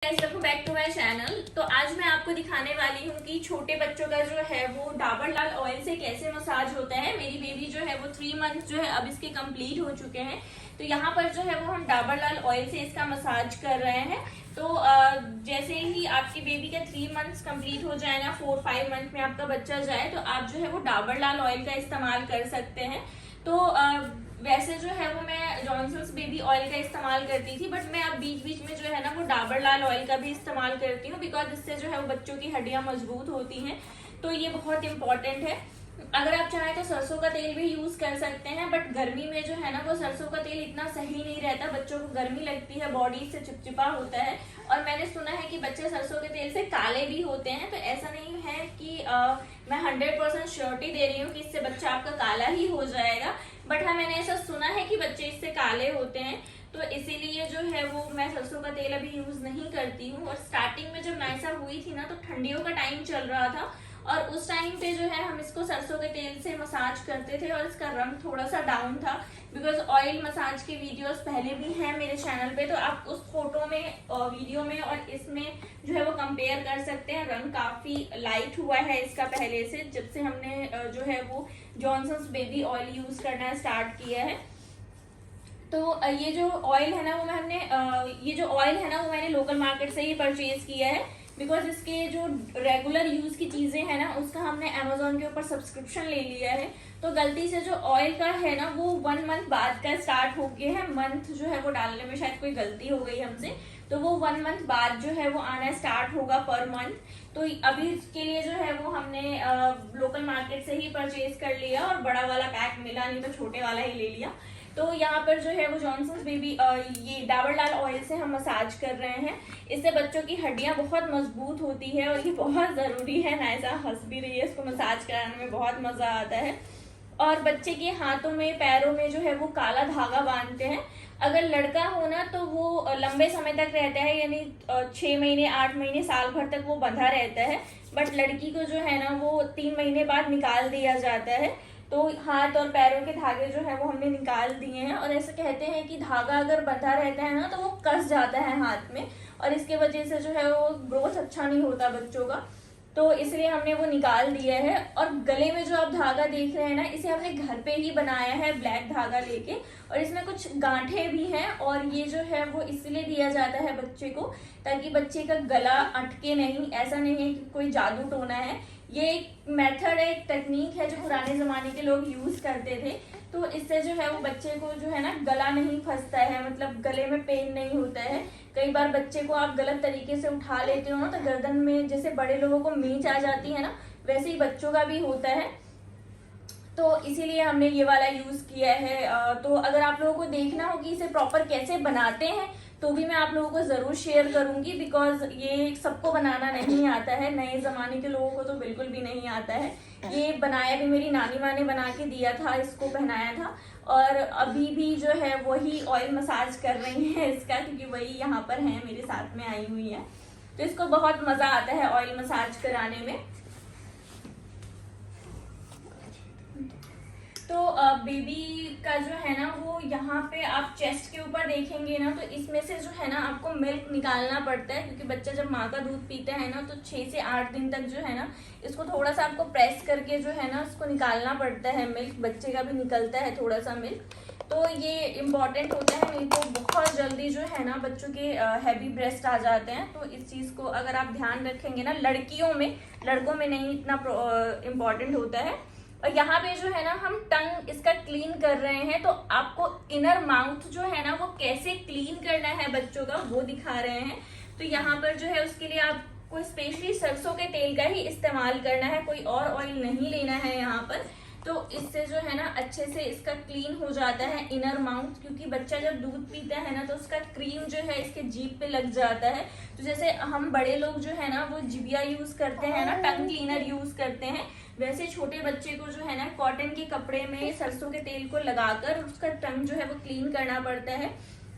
Welcome back to my channel. तो आज मैं आपको दिखाने वाली हूँ कि छोटे बच्चों का जो है वो डाबर लाल ऑयल से कैसे मसाज होता है। मेरी बेबी जो है वो 3 मंथ जो है अब इसके कंप्लीट हो चुके हैं। तो यहाँ पर जो है वो हम डाबर लाल ऑयल से इसका मसाज कर रहे हैं। तो जैसे ही आपकी बेबी का 3 मंथ्स कंप्लीट हो जाए ना, 4-5 मंथ में आपका बच्चा जाए, तो आप जो है वो डाबर लाल ऑयल का इस्तेमाल कर सकते हैं। तो वैसे जो है वो मैं जॉनसन्स बेबी ऑयल का इस्तेमाल करती थी, बट मैं अब बीच बीच में जो है ना वो डाबर लाल ऑयल का भी इस्तेमाल करती हूँ, बिकॉज इससे जो है वो बच्चों की हड्डियां मजबूत होती हैं। तो ये बहुत इंपॉर्टेंट है। अगर आप चाहें तो सरसों का तेल भी यूज कर सकते हैं, बट गर्मी में जो है ना वो सरसों का तेल इतना सही नहीं रहता। बच्चों को गर्मी लगती है, बॉडी से चिपचिपा होता है, और मैंने सुना है कि बच्चे सरसों के तेल से काले भी होते हैं। तो ऐसा नहीं है कि मैं 100% श्योरिटी दे रही हूँ कि इससे बच्चा आपका काला ही हो जाएगा, बट हाँ मैंने ऐसा सुना है कि बच्चे इससे काले होते हैं। तो इसीलिए जो है वो मैं सरसों का तेल अभी यूज नहीं करती हूँ। और स्टार्टिंग में जब नाइसा हुई थी ना, तो ठंडियों का टाइम चल रहा था, और उस टाइम पे जो है हम इसको सरसों के तेल से मसाज करते थे, और इसका रंग थोड़ा सा डाउन था, बिकॉज ऑयल मसाज के वीडियोस पहले भी हैं मेरे चैनल पे। तो आप उस फोटो में, वीडियो में और इसमें जो है वो कंपेयर कर सकते हैं। रंग काफी लाइट हुआ है इसका पहले से, जब से हमने जो है वो जॉनसन्स बेबी ऑयल यूज करना स्टार्ट किया है। तो ये जो ऑयल है ना वो मैंने लोकल मार्केट से ही परचेज किया है, बिकॉज इसके जो रेगुलर यूज की चीजें हैं ना उसका हमने अमेजोन के ऊपर सब्सक्रिप्शन ले लिया है। तो गलती से जो ऑयल का है ना वो 1 मंथ बाद का स्टार्ट हो गया है। मंथ जो है वो डालने में शायद कोई गलती हो गई हमसे, तो वो 1 मंथ बाद जो है वो आना स्टार्ट होगा पर मंथ। तो अभी इसके लिए जो है वो हमने लोकल मार्केट से ही परचेज कर लिया, और बड़ा वाला पैक मिला नहीं तो छोटे वाला ही ले लिया। तो यहाँ पर जो है वो जॉनसन्स बेबी ये डाबर लाल ऑयल से हम मसाज कर रहे हैं। इससे बच्चों की हड्डियां बहुत मजबूत होती है, और ये बहुत जरूरी है। नाइसा हंस भी रही है, इसको मसाज कराने में बहुत मजा आता है। और बच्चे के हाथों में पैरों में जो है वो काला धागा बांधते हैं। अगर लड़का हो ना तो वो लंबे समय तक रहता है, यानी 6 महीने 8 महीने साल भर तक वो बंधा रहता है। बट लड़की को जो है ना वो 3 महीने बाद निकाल दिया जाता है। तो हाथ और पैरों के धागे जो है वो हमने निकाल दिए हैं, और ऐसे कहते हैं कि धागा अगर बंधा रहता है ना तो वो कस जाता है हाथ में, और इसके वजह से जो है वो ग्रोथ अच्छा नहीं होता बच्चों का। तो इसलिए हमने वो निकाल दिया है। और गले में जो आप धागा देख रहे हैं ना, इसे हमने घर पे ही बनाया है ब्लैक धागा लेके, और इसमें कुछ गांठे भी हैं। और ये जो है वो इसलिए दिया जाता है बच्चे को, ताकि बच्चे का गला अटके नहीं। ऐसा नहीं है कि कोई जादू टोना है, ये एक मेथड है, एक टेक्निक है जो पुराने जमाने के लोग यूज करते थे। तो इससे जो है वो बच्चे को जो है ना गला नहीं फंसता है, मतलब गले में पेन नहीं होता है। कई बार बच्चे को आप गलत तरीके से उठा लेते हो ना, तो गर्दन में जैसे बड़े लोगों को मींच आ जाती है ना, वैसे ही बच्चों का भी होता है। तो इसीलिए हमने ये वाला यूज किया है। तो अगर आप लोगों को देखना हो कि इसे प्रॉपर कैसे बनाते हैं, तो भी मैं आप लोगों को जरूर शेयर करूंगी, बिकॉज ये सबको बनाना नहीं आता है। नए जमाने के लोगों को तो बिल्कुल भी नहीं आता है। ये बनाया भी मेरी नानी माँ ने बना के दिया था, इसको पहनाया था, और अभी भी जो है वही ऑयल मसाज कर रही है इसका, क्योंकि वही यहाँ पर है मेरे साथ में आई हुई है। तो इसको बहुत मजा आता है ऑयल मसाज कराने में। तो बेबी का जो है ना वो यहाँ पे आप चेस्ट के ऊपर देखेंगे ना, तो इसमें से जो है ना आपको मिल्क निकालना पड़ता है, क्योंकि बच्चा जब माँ का दूध पीता है ना तो 6 से 8 दिन तक जो है ना इसको थोड़ा सा आपको प्रेस करके जो है ना उसको निकालना पड़ता है मिल्क। बच्चे का भी निकलता है थोड़ा सा मिल्क, तो ये इम्पॉर्टेंट होता है। नहीं तो बहुत जल्दी जो है ना बच्चों के हैवी ब्रेस्ट आ जाते हैं। तो इस चीज को अगर आप ध्यान रखेंगे ना, लड़कियों में, लड़कों में नहीं इतना इम्पोर्टेंट होता है। और यहाँ पे जो है ना हम टंग इसका क्लीन कर रहे हैं, तो आपको इनर माउथ जो है ना वो कैसे क्लीन करना है बच्चों का वो दिखा रहे हैं। तो यहाँ पर जो है उसके लिए आपको स्पेशली सरसों के तेल का ही इस्तेमाल करना है, कोई और ऑयल नहीं लेना है यहाँ पर। तो इससे जो है ना अच्छे से इसका क्लीन हो जाता है इनर माउथ, क्योंकि बच्चा जब दूध पीता है ना तो उसका क्रीम जो है इसके जीभ पे लग जाता है। तो जैसे हम बड़े लोग जो है ना वो जिबिया यूज करते हैं ना, टंग क्लीनर यूज करते हैं, वैसे छोटे बच्चे को जो है ना कॉटन के कपड़े में सरसों के तेल को लगाकर उसका टंग जो है वो क्लीन करना पड़ता है।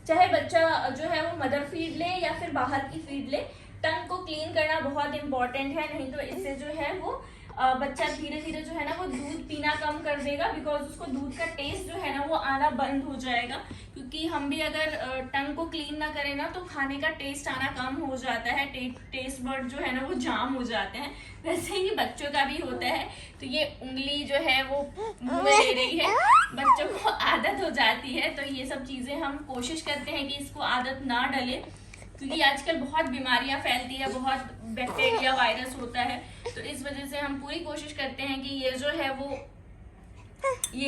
चाहे बच्चा जो है वो मदर फीड ले या फिर बाहर की फीड ले, टंग को क्लीन करना बहुत इंपॉर्टेंट है। नहीं तो इससे जो है वो बच्चा धीरे धीरे जो है ना वो दूध पीना कम कर देगा, बिकॉज उसको दूध का टेस्ट जो है ना वो आना बंद हो जाएगा। क्योंकि हम भी अगर टंग को क्लीन ना करें ना तो खाने का टेस्ट आना कम हो जाता है, टेस्ट बर्ड जो है ना वो जाम हो जाते हैं। वैसे ही बच्चों का भी होता है। तो ये उंगली जो है वो मुंह में ले रही है, बच्चों को आदत हो जाती है। तो ये सब चीजें हम कोशिश करते हैं कि इसको आदत ना डले, क्योंकि आजकल बहुत बीमारियां फैलती है, बहुत बैक्टीरिया वायरस होता है। तो इस वजह से हम पूरी कोशिश करते हैं कि ये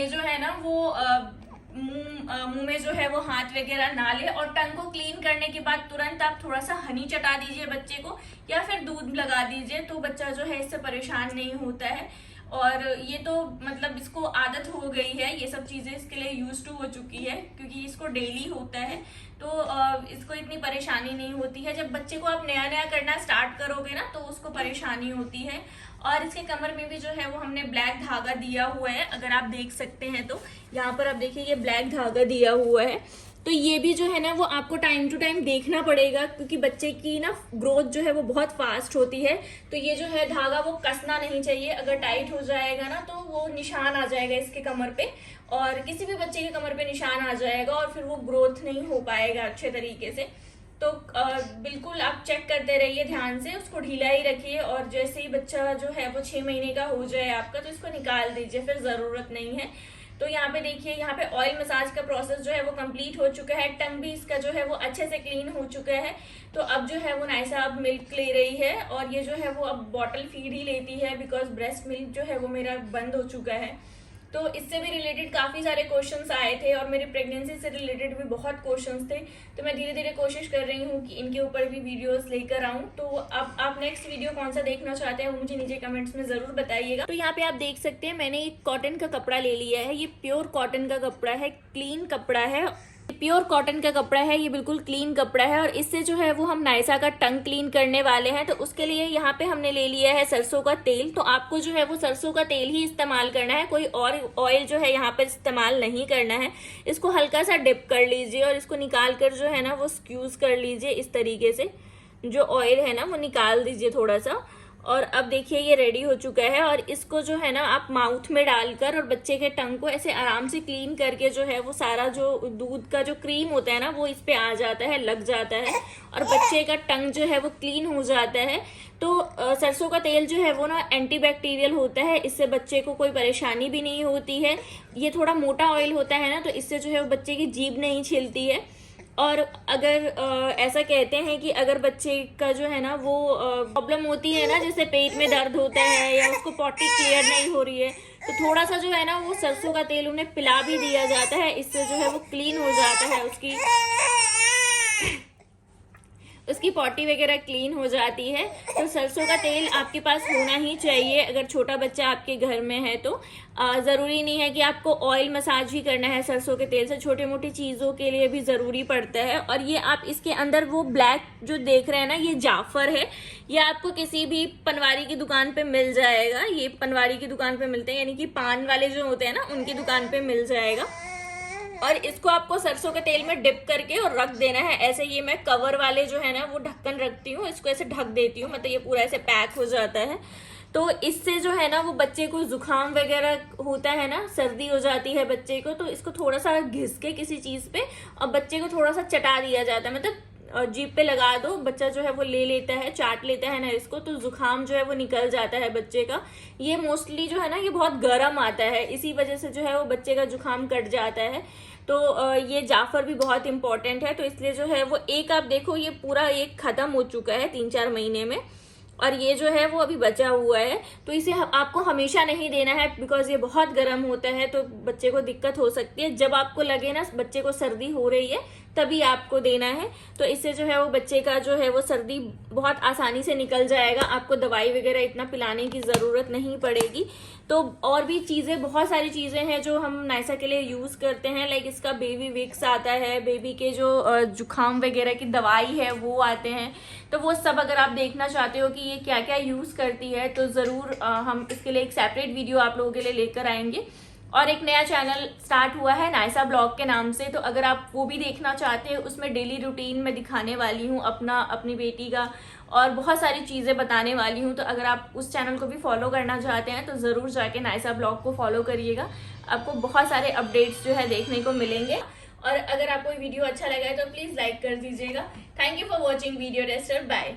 जो है ना वो मुंह में जो है वो हाथ वगैरह ना ले। और टंग को क्लीन करने के बाद तुरंत आप थोड़ा सा हनी चटा दीजिए बच्चे को, या फिर दूध लगा दीजिए, तो बच्चा जो है इससे परेशान नहीं होता है। और ये तो मतलब इसको आदत हो गई है, ये सब चीजें इसके लिए यूज टू हो चुकी है, क्योंकि इसको डेली होता है। तो इसको इतनी परेशानी नहीं होती है। जब बच्चे को आप नया नया करना स्टार्ट करोगे ना तो उसको परेशानी होती है। और इसके कमर में भी जो है वो हमने ब्लैक धागा दिया हुआ है, अगर आप देख सकते हैं तो यहाँ पर आप देखिए ये ब्लैक धागा दिया हुआ है। तो ये भी जो है ना वो आपको टाइम टू टाइम देखना पड़ेगा, क्योंकि बच्चे की ना ग्रोथ जो है वो बहुत फास्ट होती है। तो ये जो है धागा वो कसना नहीं चाहिए, अगर टाइट हो जाएगा ना तो वो निशान आ जाएगा इसके कमर पे, और किसी भी बच्चे के कमर पे निशान आ जाएगा और फिर वो ग्रोथ नहीं हो पाएगा अच्छे तरीके से। तो बिल्कुल आप चेक करते रहिए ध्यान से, उसको ढीला ही रखिए। और जैसे ही बच्चा जो है वो 6 महीने का हो जाए आपका, तो इसको निकाल दीजिए, फिर जरूरत नहीं है। तो यहाँ पे देखिए, यहाँ पे ऑयल मसाज का प्रोसेस जो है वो कंप्लीट हो चुका है। टंग भी इसका जो है वो अच्छे से क्लीन हो चुका है। तो अब जो है वो नाइसा अब मिल्क ले रही है, और ये जो है वो अब बॉटल फीड ही लेती है, बिकॉज ब्रेस्ट मिल्क जो है वो मेरा बंद हो चुका है। तो इससे भी रिलेटेड काफी सारे क्वेश्चंस आए थे, और मेरी प्रेगनेंसी से रिलेटेड भी बहुत क्वेश्चंस थे। तो मैं धीरे धीरे कोशिश कर रही हूँ कि इनके ऊपर भी वीडियोस लेकर आऊँ। तो अब आप नेक्स्ट वीडियो कौन सा देखना चाहते हैं वो मुझे नीचे कमेंट्स में जरूर बताइएगा। तो यहाँ पे आप देख सकते हैं मैंने एक कॉटन का कपड़ा ले लिया है। ये प्योर कॉटन का कपड़ा है, क्लीन कपड़ा है, प्योर कॉटन का कपड़ा है, ये बिल्कुल क्लीन कपड़ा है। और इससे जो है वो हम नाइसा का टंग क्लीन करने वाले हैं। तो उसके लिए यहाँ पे हमने ले लिया है सरसों का तेल। तो आपको जो है वो सरसों का तेल ही इस्तेमाल करना है, कोई और ऑयल जो है यहाँ पर इस्तेमाल नहीं करना है। इसको हल्का सा डिप कर लीजिए और इसको निकाल कर जो है ना वो स्क्यूज कर लीजिए इस तरीके से, जो ऑयल है ना वो निकाल दीजिए थोड़ा सा। और अब देखिए ये रेडी हो चुका है। और इसको जो है ना आप माउथ में डालकर और बच्चे के टंग को ऐसे आराम से क्लीन करके जो है वो सारा जो दूध का जो क्रीम होता है ना वो इस पे आ जाता है, लग जाता है, और बच्चे का टंग जो है वो क्लीन हो जाता है। तो सरसों का तेल जो है वो ना एंटीबैक्टीरियल होता है, इससे बच्चे को कोई परेशानी भी नहीं होती है। ये थोड़ा मोटा ऑयल होता है ना, तो इससे जो है वो बच्चे की जीभ नहीं छिलती है। और अगर ऐसा कहते हैं कि अगर बच्चे का जो है ना वो प्रॉब्लम होती है ना, जैसे पेट में दर्द होता है या उसको पॉटी क्लियर नहीं हो रही है, तो थोड़ा सा जो है ना वो सरसों का तेल उन्हें पिला भी दिया जाता है। इससे जो है वो क्लीन हो जाता है, उसकी पॉटी वगैरह क्लीन हो जाती है। तो सरसों का तेल आपके पास होना ही चाहिए अगर छोटा बच्चा आपके घर में है। तो ज़रूरी नहीं है कि आपको ऑयल मसाज ही करना है सरसों के तेल से, छोटी मोटी चीज़ों के लिए भी ज़रूरी पड़ता है। और ये आप इसके अंदर वो ब्लैक जो देख रहे हैं ना, ये जाफर है। ये आपको किसी भी पनवारी की दुकान पे मिल जाएगा। ये पनवारी की दुकान पे मिलते हैं, यानी कि पान वाले जो होते हैं ना उनकी दुकान पे मिल जाएगा। और इसको आपको सरसों के तेल में डिप करके और रख देना है ऐसे। ये मैं कवर वाले जो है ना वो ढक्कन रखती हूँ, इसको ऐसे ढक देती हूँ, मतलब ये पूरा ऐसे पैक हो जाता है। तो इससे जो है ना वो बच्चे को जुकाम वगैरह होता है ना, सर्दी हो जाती है बच्चे को, तो इसको थोड़ा सा घिस के किसी चीज पे और बच्चे को थोड़ा सा चटा दिया जाता है, मतलब जीभ पे लगा दो, बच्चा जो है वो ले लेता है, चाट लेता है ना इसको, तो जुकाम जो है वो निकल जाता है बच्चे का। ये मोस्टली जो है ना ये बहुत गर्म आता है, इसी वजह से जो है वो बच्चे का जुकाम कट जाता है। तो ये जाफर भी बहुत इंपॉर्टेंट है। तो इसलिए जो है वो एक आप देखो ये पूरा एक खत्म हो चुका है 3-4 महीने में, और ये जो है वो अभी बचा हुआ है। तो इसे आपको हमेशा नहीं देना है, बिकॉज ये बहुत गर्म होता है, तो बच्चे को दिक्कत हो सकती है। जब आपको लगे ना बच्चे को सर्दी हो रही है तभी आपको देना है। तो इससे जो है वो बच्चे का जो है वो सर्दी बहुत आसानी से निकल जाएगा, आपको दवाई वगैरह इतना पिलाने की ज़रूरत नहीं पड़ेगी। तो और भी चीज़ें, बहुत सारी चीज़ें हैं जो हम नाइसा के लिए यूज़ करते हैं, लाइक इसका बेबी विक्स आता है, बेबी के जो जुकाम वगैरह की दवाई है वो आते हैं। तो वो सब अगर आप देखना चाहते हो कि ये क्या क्या यूज़ करती है, तो ज़रूर हम इसके लिए एक सेपरेट वीडियो आप लोगों के लिए लेकर आएंगे। और एक नया चैनल स्टार्ट हुआ है नायसा ब्लॉग के नाम से, तो अगर आप वो भी देखना चाहते हैं, उसमें डेली रूटीन में दिखाने वाली हूँ अपनी बेटी का और बहुत सारी चीज़ें बताने वाली हूँ। तो अगर आप उस चैनल को भी फॉलो करना चाहते हैं तो ज़रूर जाके नायसा ब्लॉग को फॉलो करिएगा, आपको बहुत सारे अपडेट्स जो है देखने को मिलेंगे। और अगर आपको वीडियो अच्छा लगा है तो प्लीज़ लाइक कर दीजिएगा। Thank you for watching video tester, bye.